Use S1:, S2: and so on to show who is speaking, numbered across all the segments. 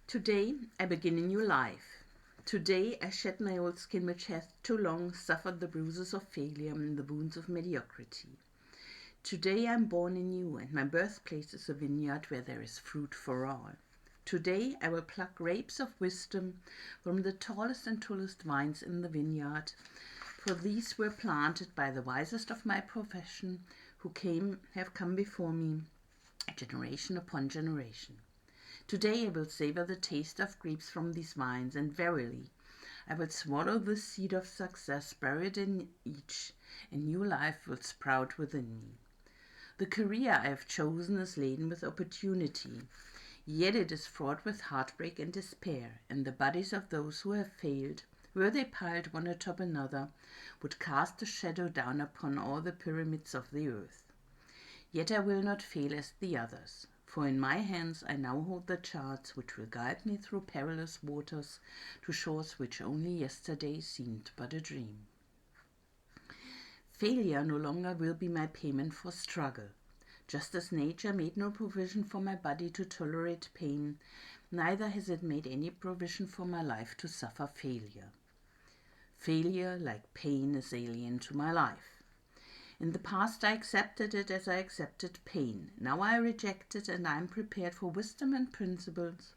S1: Today I begin a new life. Today I shed my old skin which hath too long suffered the bruises of failure and the wounds of mediocrity. Today I am born anew, and my birthplace is a vineyard where there is fruit for all. Today I will pluck grapes of wisdom from the tallest and tallest vines in the vineyard, for these were planted by the wisest of my profession, who have come before me, generation upon generation. Today I will savor the taste of grapes from these vines, and verily, I will swallow the seed of success buried in each, and new life will sprout within me. The career I have chosen is laden with opportunity, yet it is fraught with heartbreak and despair, and the bodies of those who have failed, were they piled one atop another, would cast a shadow down upon all the pyramids of the earth. Yet I will not fail as the others, for in my hands I now hold the charts which will guide me through perilous waters to shores which only yesterday seemed but a dream. Failure no longer will be my payment for struggle. Just as nature made no provision for my body to tolerate pain, neither has it made any provision for my life to suffer failure. Failure, like pain, is alien to my life. In the past I accepted it as I accepted pain. Now I reject it, and I am prepared for wisdom and principles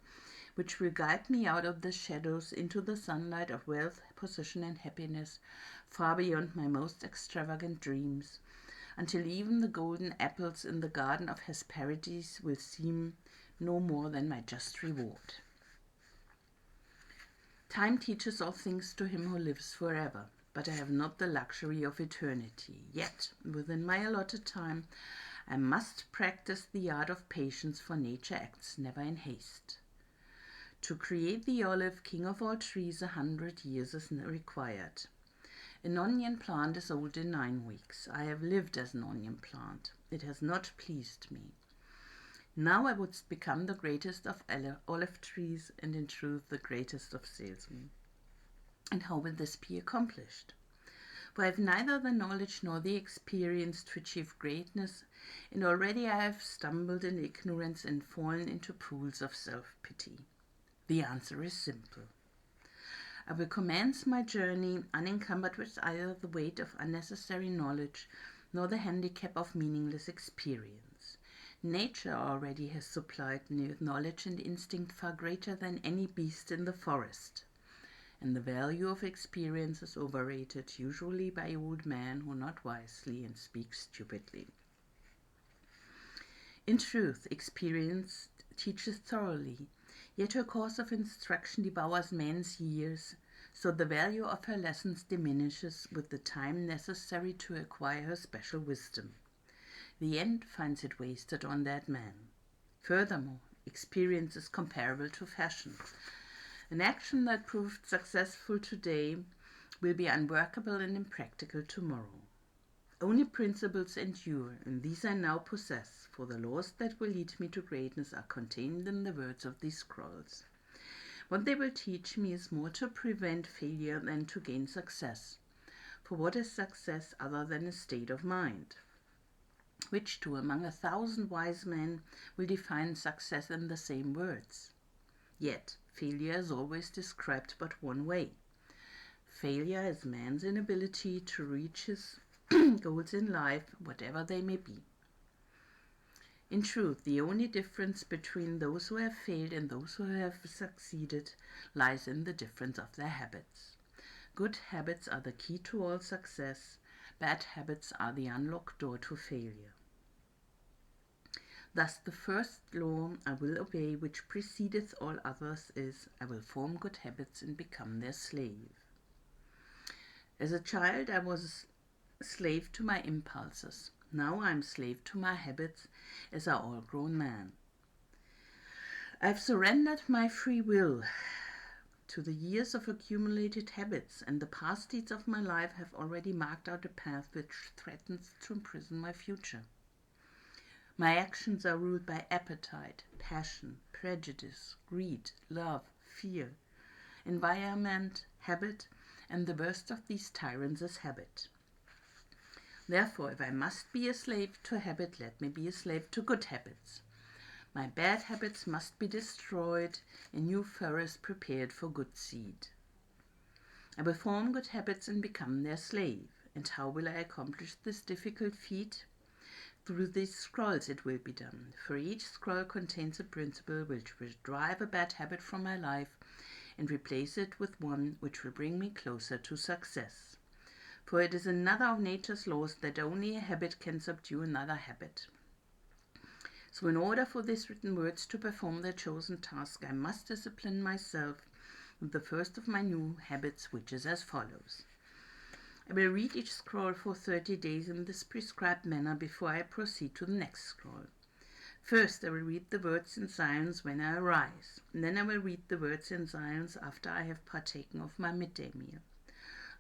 S1: which will guide me out of the shadows into the sunlight of wealth, position, and happiness, far beyond my most extravagant dreams, until even the golden apples in the garden of Hesperides will seem no more than my just reward. Time teaches all things to him who lives forever, but I have not the luxury of eternity. Yet, within my allotted time, I must practice the art of patience, for nature acts never in haste. To create the olive, king of all trees, 100 years is required. An onion plant is old in 9 weeks. I have lived as an onion plant. It has not pleased me. Now I would become the greatest of olive trees, and in truth the greatest of salesmen. And how will this be accomplished? For I have neither the knowledge nor the experience to achieve greatness, and already I have stumbled in ignorance and fallen into pools of self-pity. The answer is simple. I will commence my journey unencumbered with either the weight of unnecessary knowledge nor the handicap of meaningless experience. Nature already has supplied me with knowledge and instinct far greater than any beast in the forest. And the value of experience is overrated, usually by old men who not wisely and speak stupidly. In truth, experience teaches thoroughly, yet her course of instruction devours men's years, so the value of her lessons diminishes with the time necessary to acquire her special wisdom. The end finds it wasted on that man. Furthermore, experience is comparable to fashion. An action that proved successful today will be unworkable and impractical tomorrow. Only principles endure, and these I now possess, for the laws that will lead me to greatness are contained in the words of these scrolls. What they will teach me is more to prevent failure than to gain success. For what is success other than a state of mind? Which two among 1,000 wise men will define success in the same words? Yet, failure is always described but one way. Failure is man's inability to reach his goals in life, whatever they may be. In truth, the only difference between those who have failed and those who have succeeded lies in the difference of their habits. Good habits are the key to all success. Bad habits are the unlocked door to failure. Thus the first law I will obey, which precedeth all others, is, I will form good habits and become their slave. As a child I was slave to my impulses. Now I am slave to my habits as are all grown men. I have surrendered my free will to the years of accumulated habits, and the past deeds of my life have already marked out a path which threatens to imprison my future. My actions are ruled by appetite, passion, prejudice, greed, love, fear, environment, habit, and the worst of these tyrants is habit. Therefore, if I must be a slave to habit, let me be a slave to good habits. My bad habits must be destroyed and new forests prepared for good seed. I will form good habits and become their slave. And how will I accomplish this difficult feat? Through these scrolls it will be done, for each scroll contains a principle which will drive a bad habit from my life and replace it with one which will bring me closer to success. For it is another of nature's laws that only a habit can subdue another habit. So in order for these written words to perform their chosen task, I must discipline myself with the first of my new habits, which is as follows. I will read each scroll for 30 days in this prescribed manner before I proceed to the next scroll. First, I will read the words in silence when I arise. And then I will read the words in silence after I have partaken of my midday meal.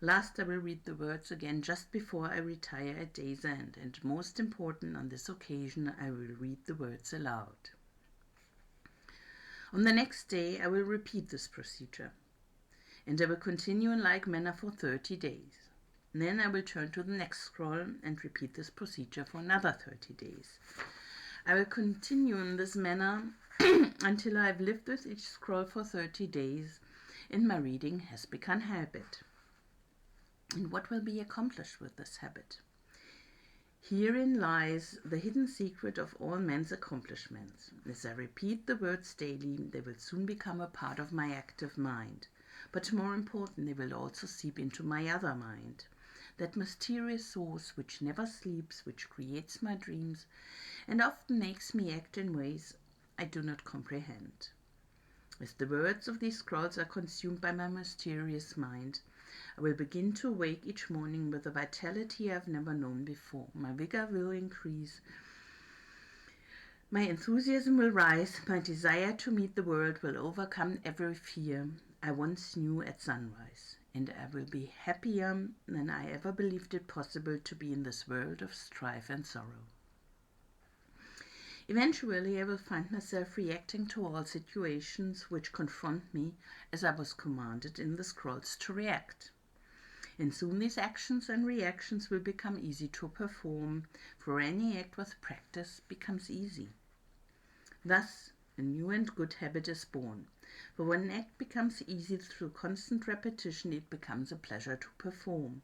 S1: Last, I will read the words again just before I retire at day's end. And most important, on this occasion, I will read the words aloud. On the next day, I will repeat this procedure. And I will continue in like manner for 30 days. Then I will turn to the next scroll and repeat this procedure for another 30 days. I will continue in this manner until I have lived with each scroll for 30 days and my reading has become habit. And what will be accomplished with this habit? Herein lies the hidden secret of all men's accomplishments. As I repeat the words daily, they will soon become a part of my active mind. But more important, they will also seep into my other mind. That mysterious source which never sleeps, which creates my dreams, and often makes me act in ways I do not comprehend. As the words of these scrolls are consumed by my mysterious mind, I will begin to awake each morning with a vitality I have never known before. My vigor will increase, my enthusiasm will rise, my desire to meet the world will overcome every fear I once knew at sunrise. And I will be happier than I ever believed it possible to be in this world of strife and sorrow. Eventually, I will find myself reacting to all situations which confront me as I was commanded in the scrolls to react. And soon these actions and reactions will become easy to perform, for any act with practice becomes easy. Thus, a new and good habit is born. For when an act becomes easy through constant repetition, it becomes a pleasure to perform.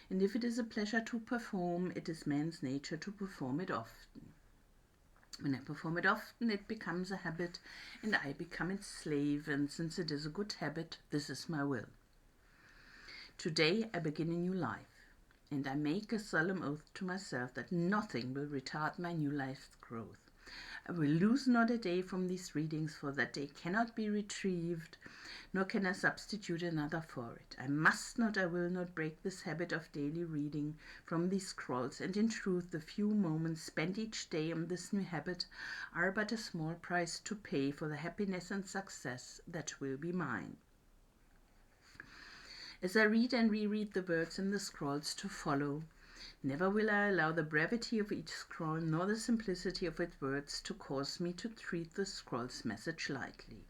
S1: And if it is a pleasure to perform, it is man's nature to perform it often. When I perform it often, it becomes a habit, and I become its slave, and since it is a good habit, this is my will. Today I begin a new life, and I make a solemn oath to myself that nothing will retard my new life's growth. I will lose not a day from these readings, for that day cannot be retrieved, nor can I substitute another for it. I will not break this habit of daily reading from these scrolls, and in truth the few moments spent each day on this new habit are but a small price to pay for the happiness and success that will be mine. As I read and reread the words in the scrolls to follow, never will I allow the brevity of each scroll nor the simplicity of its words to cause me to treat the scroll's message lightly.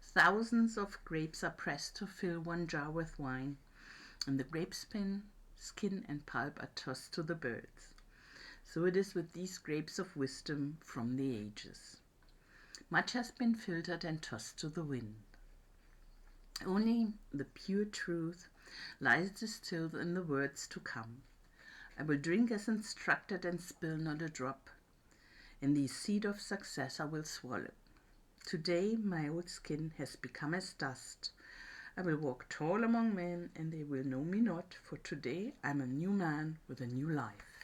S1: Thousands of grapes are pressed to fill one jar with wine, and the grape skin and pulp are tossed to the birds. So it is with these grapes of wisdom from the ages. Much has been filtered and tossed to the wind. Only the pure truth lies distilled in the words to come. I will drink as instructed and spill not a drop, and the seed of success I will swallow. Today my old skin has become as dust. I will walk tall among men, and they will know me not, for today I am a new man with a new life.